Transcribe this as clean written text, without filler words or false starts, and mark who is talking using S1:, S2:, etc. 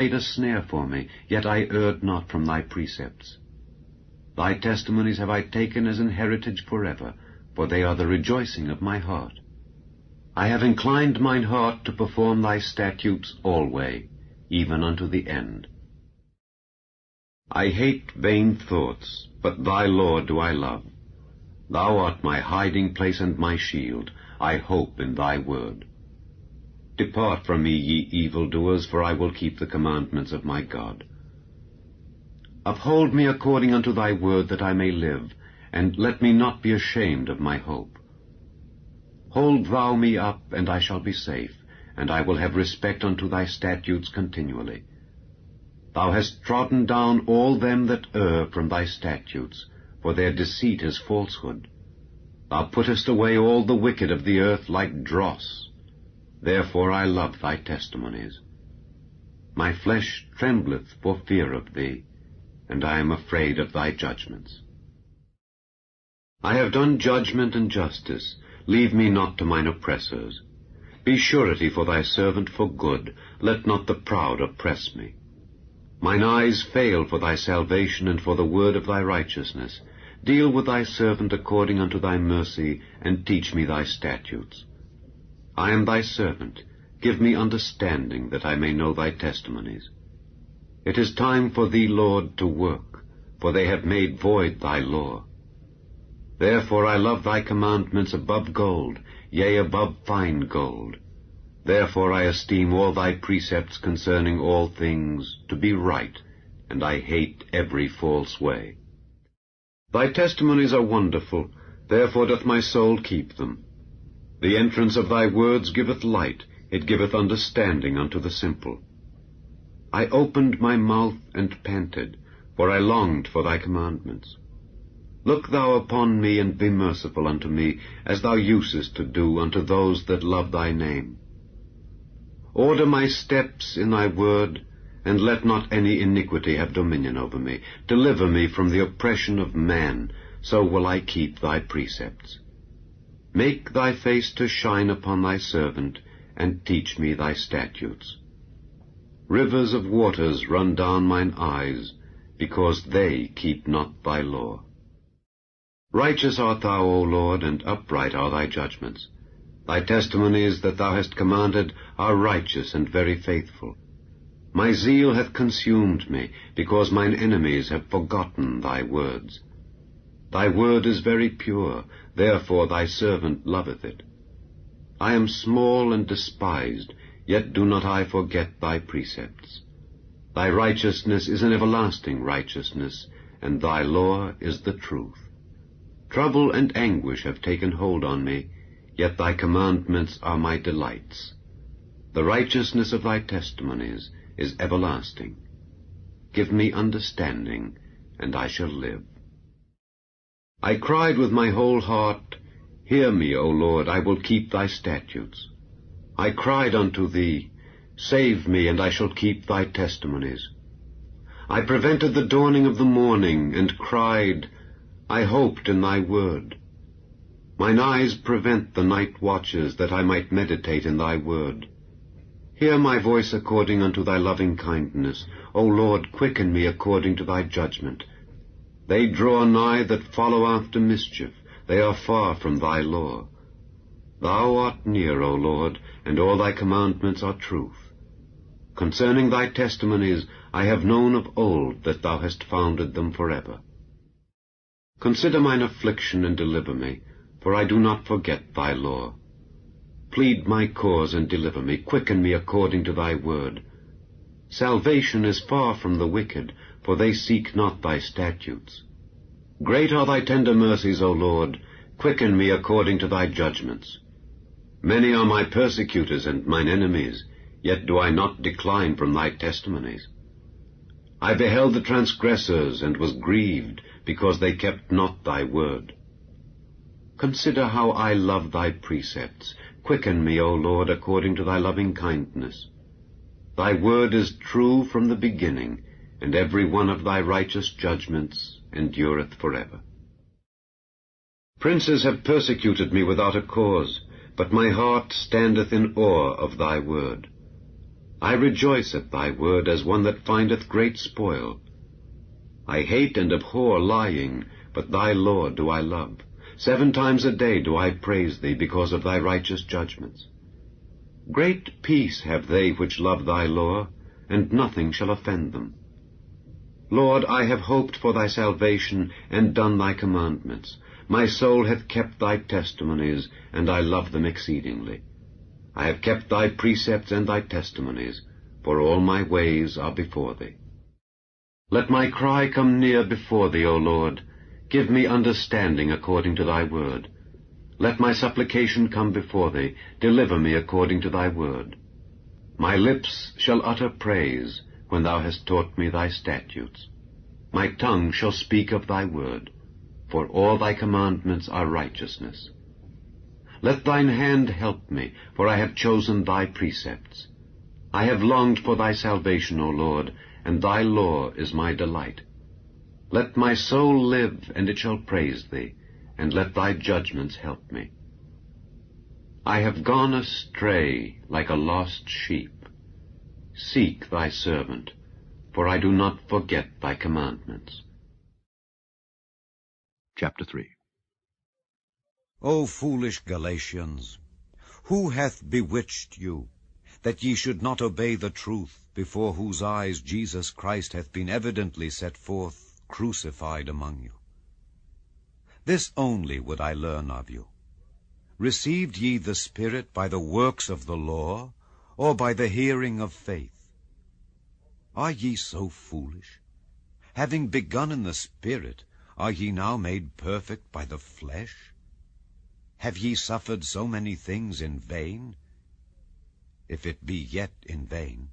S1: laid a snare for me, yet I erred not from thy precepts. Thy testimonies have I taken as an heritage forever, for they are the rejoicing of my heart. I have inclined mine heart to perform thy statutes alway, even unto the end. I hate vain thoughts, but thy law do I love. Thou art my hiding place and my shield. I hope in thy word. Depart from me, ye evildoers, for I will keep the commandments of my God. Uphold me according unto thy word, that I may live, and let me not be ashamed of my hope. Hold thou me up, and I shall be safe, and I will have respect unto thy statutes continually. Thou hast trodden down all them that err from thy statutes, for their deceit is falsehood. Thou puttest away all the wicked of the earth like dross. Therefore I love thy testimonies. My flesh trembleth for fear of thee, and I am afraid of thy judgments. I have done judgment and justice. Leave me not to mine oppressors. Be surety for thy servant for good. Let not the proud oppress me. Mine eyes fail for thy salvation and for the word of thy righteousness. Deal with thy servant according unto thy mercy, and teach me thy statutes. I am thy servant. Give me understanding, that I may know thy testimonies. It is time for thee, Lord, to work, for they have made void thy law. Therefore I love thy commandments above gold, yea, above fine gold. Therefore I esteem all thy precepts concerning all things to be right, and I hate every false way. Thy testimonies are wonderful, therefore doth my soul keep them. The entrance of thy words giveth light, it giveth understanding unto the simple. I opened my mouth and panted, for I longed for thy commandments. Look thou upon me, and be merciful unto me, as thou usest to do unto those that love thy name. Order my steps in thy word, and let not any iniquity have dominion over me. Deliver me from the oppression of man, so will I keep thy precepts. Make thy face to shine upon thy servant, and teach me thy statutes. Rivers of waters run down mine eyes, because they keep not thy law. Righteous art thou, O Lord, and upright are thy judgments. Thy testimonies that thou hast commanded are righteous and very faithful. My zeal hath consumed me, because mine enemies have forgotten thy words. Thy word is very pure, therefore thy servant loveth it. I am small and despised, yet do not I forget thy precepts. Thy righteousness is an everlasting righteousness, and thy law is the truth. Trouble and anguish have taken hold on me, yet thy commandments are my delights. The righteousness of thy testimonies is everlasting. Give me understanding, and I shall live. I cried with my whole heart, Hear me, O Lord, I will keep thy statutes. I cried unto thee, Save me, and I shall keep thy testimonies. I prevented the dawning of the morning, and cried, I hoped in thy word. Mine eyes prevent the night watches, that I might meditate in thy word. Hear my voice according unto thy loving kindness. O Lord, quicken me according to thy judgment. They draw nigh that follow after mischief. They are far from thy law. Thou art near, O Lord, and all thy commandments are truth. Concerning thy testimonies I have known of old that thou hast founded them forever. Consider mine affliction and deliver me, for I do not forget thy law. Plead my cause and deliver me. Quicken me according to thy word. Salvation is far from the wicked, for they seek not thy statutes. Great are thy tender mercies, O Lord. Quicken me according to thy judgments. Many are my persecutors and mine enemies, yet do I not decline from thy testimonies. I beheld the transgressors, and was grieved, because they kept not thy word. Consider how I love thy precepts. Quicken me, O Lord, according to thy loving kindness. Thy word is true from the beginning, and every one of thy righteous judgments endureth forever. Princes have persecuted me without a cause, but my heart standeth in awe of thy word. I rejoice at thy word as one that findeth great spoil. I hate and abhor lying, but thy law do I love. 7 times a day do I praise thee because of thy righteous judgments. Great peace have they which love thy law, and nothing shall offend them. Lord, I have hoped for thy salvation, and done thy commandments. My soul hath kept thy testimonies, and I love them exceedingly. I have kept thy precepts and thy testimonies, for all my ways are before thee. Let my cry come near before thee, O Lord. Give me understanding according to thy word. Let my supplication come before thee. Deliver me according to thy word. My lips shall utter praise when thou hast taught me thy statutes. My tongue shall speak of thy word, for all thy commandments are righteousness. Let thine hand help me, for I have chosen thy precepts. I have longed for thy salvation, O Lord, and thy law is my delight. Let my soul live, and it shall praise thee, and let thy judgments help me. I have gone astray like a lost sheep. Seek thy servant, for I do not forget thy commandments.
S2: Chapter 3.
S3: O foolish Galatians, who hath bewitched you, that ye should not obey the truth, before whose eyes Jesus Christ hath been evidently set forth, crucified among you? This only would I learn of you. Received ye the Spirit by the works of the law, or by the hearing of faith? Are ye so foolish? Having begun in the Spirit, are ye now made perfect by the flesh? Have ye suffered so many things in vain? If it be yet in vain,